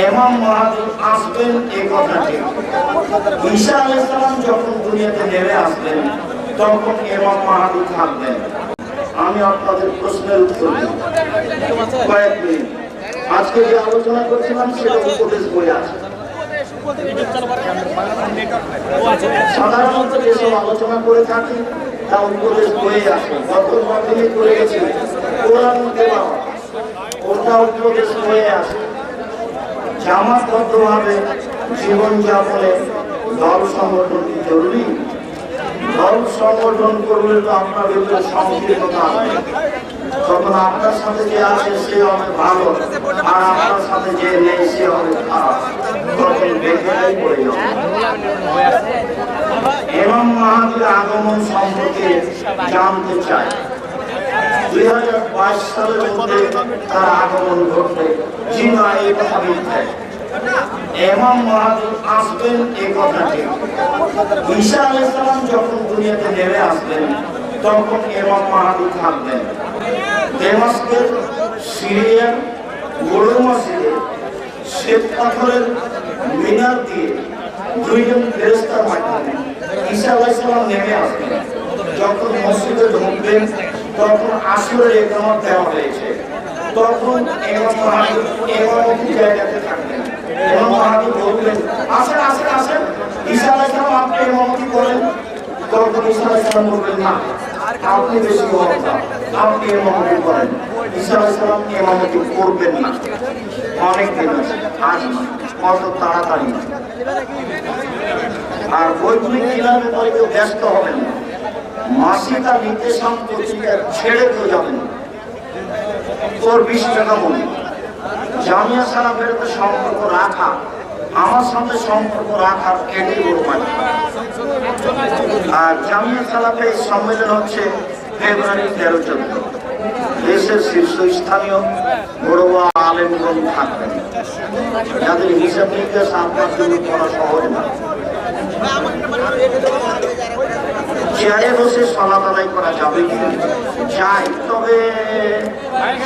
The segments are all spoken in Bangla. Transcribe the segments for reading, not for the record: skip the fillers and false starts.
ইমাম মাহদী আসবেন এই কথাটি। ঈসা আলাইহিস সালাম যখন দুনিয়াতে নেমে আসবেন তখন ইমাম মাহদী থাকবেন। আমি আপনাদের প্রশ্নের উত্তর দিই কয়েক মিনিট। আজকে যে আলোচনা করছিলাম সেটা উপদেশ বই আছে। সাধারণত যেসব আলোচনা করে থাকি তা উপদেশ বইয়ে আসে। গত দিনে করে গেছি কোরআন তেলাওয়াত, ওটা উপদেশ বইয়ে আসে। জামাতবদ্ধভাবে জীবনযাপনে দল সংগঠন কি জরুরি? দল সংগঠন করলে তো আপনার ভিতরে সংকীর্ণতা হবে। তখন আপনার সাথে যে আছে সে হবে ভালো, আর আপনার সাথে যে নেই সে হবে খারাপ। তখন বেকারাই পড়ে যাবে। ইমাম মাহদীর আগমন সম্পর্কে জানতে চাই। 2022 সালের মধ্যে তার আগমন ঘটবে। জি না, এই কথা মিথ্যা। ইমাম মাহদী আসবেন এই কথাটি। ঈসা আলাইহিস সালাম যখন দুনিয়াতে নেমে আসবেন তখন ইমাম মাহদী থাকবেন। দামেস্কের সিরিয়ার বড় মসজিদে শ্বেত পাথরের মিনার দিয়ে দুইজন ফেরেশতার মাধ্যমে ঈসা আলাইহিস সালাম নেমে আসবেন। যখন মসজিদে ঢুকবেন তখন আসরের ইকামত দেওয়া হয়েছে। তখন ইমাম মাহদী ইমামতি জায়গাতে থাকবেন। ইমাম মাহদী বলবেন, আসেন আসেন আসেন, ঈসা আলাইহিস সালাম আপনি ইমামতি করেন। তখন ঈসা আলাইহিস সালাম বলবেন, না, আপনি বেশি বক্তা, আপনি ইমামতি করেন। ঈসা আলাইহিস সালাম ইমামতি করবেন না। অনেক দিন আছে, আজ না, কত তাড়াতাড়ি। আর বৈজ্ঞানিক কিলামের পরে কেউ ব্যস্ত হবেন না। মাসিকা নির্দেশন পত্রিকা ছেড়ে কেউ যাবেন না। তোর 20 টাকা মনে। জামিয়া সালাফের সাথে সম্পর্ক রাখা, আমার সাথে সম্পর্ক রাখার এটাই বড় মানে। আর জামিয়া সালাফে সম্মেলন হচ্ছে ফেব্রুয়ারি 13-14। দেশের শীর্ষস্থানীয় বড় বড় আলেমগণ থাকবেন, যাদের হিসাব নিকাশ আপনার জন্য করা সহজ না। চেয়ারে বসে সালাত আদায় করা যাবে কি? চাই, তবে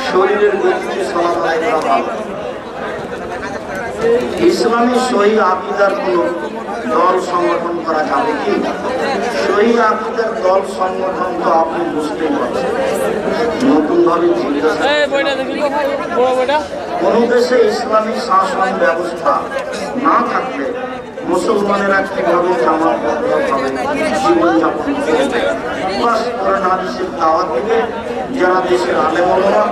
শরীরের গতিতে সালাত আদায় করা ভালো। ইসলামী সহি আকীদার কোন দল সংগঠন করা যাবে কি? সহি আকীদার দল সংগঠন তো আপনি বুঝতেই পারছেন, নতুন ভাবে কোন দেশে ইসলামিক শাসন ব্যবস্থা না থাকলে মুসলমানেরা কিভাবে জামাতবদ্ধভাবে জীবনযাপন করবে? কোরআন হাদিসের দাওয়াত দিবে, যারা দেশের আলেম ওলামা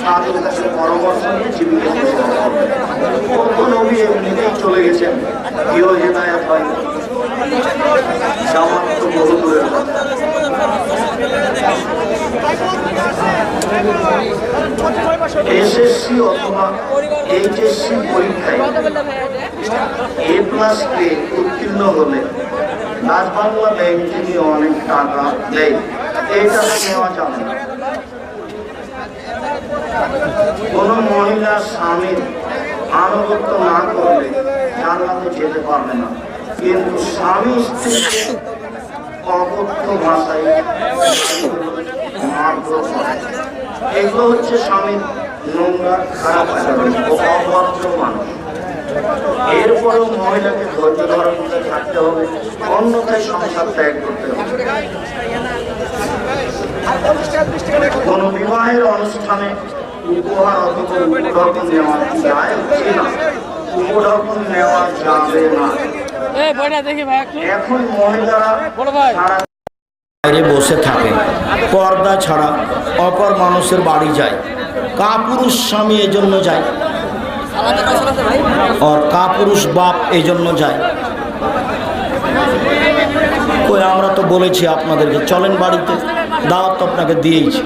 তাদের কাছে পরামর্শ নিয়ে জীবিকা নির্বাহ করবে। কত নবী এমনিতেই চলে গেছেন, কেউ হেদায়েত হয়। জামাত তো বহু দূরের কথা। এসএসসি অথবা এইচএসসি পরীক্ষায় A+ পেয়ে উত্তীর্ণ হলে রাজবাংলা ব্যাংক থেকে অনেক টাকা দেয়। এই টাকা নেওয়া যাবে না। কোন মহিলা স্বামীর আনুগত্য না করলে জান্নাতে যেতে পারবে না, কিন্তু স্বামী স্ত্রীকে অকথ্য ভাষায় মারধর করে, এগুলো হচ্ছে স্বামীর নোংরা খারাপ আচরণ ও অভদ্র মানুষ। এরপরেও মহিলাকে ধৈর্য ধারণ করে থাকতে হবে, অন্যথায় সংসার ত্যাগ করতে হবে। কোন বিবাহের অনুষ্ঠানে উপহার অথবা উপঢৌকন নেওয়া যায় না, উপঢৌকন নেওয়া যাবে না। এখন মহিলারা বাইরে বসে থাকে, পর্দা ছাড়া অপর মানুষের বাড়ি যায়। কাপুরুষ স্বামী এজন্য যায়, আর কাপুরুষ বাপ এজন্য যায়। কই আমরা তো বলেছি আপনাদেরকে চলেন বাড়িতে, দাওয়াত তো আপনাকে দিয়েছি।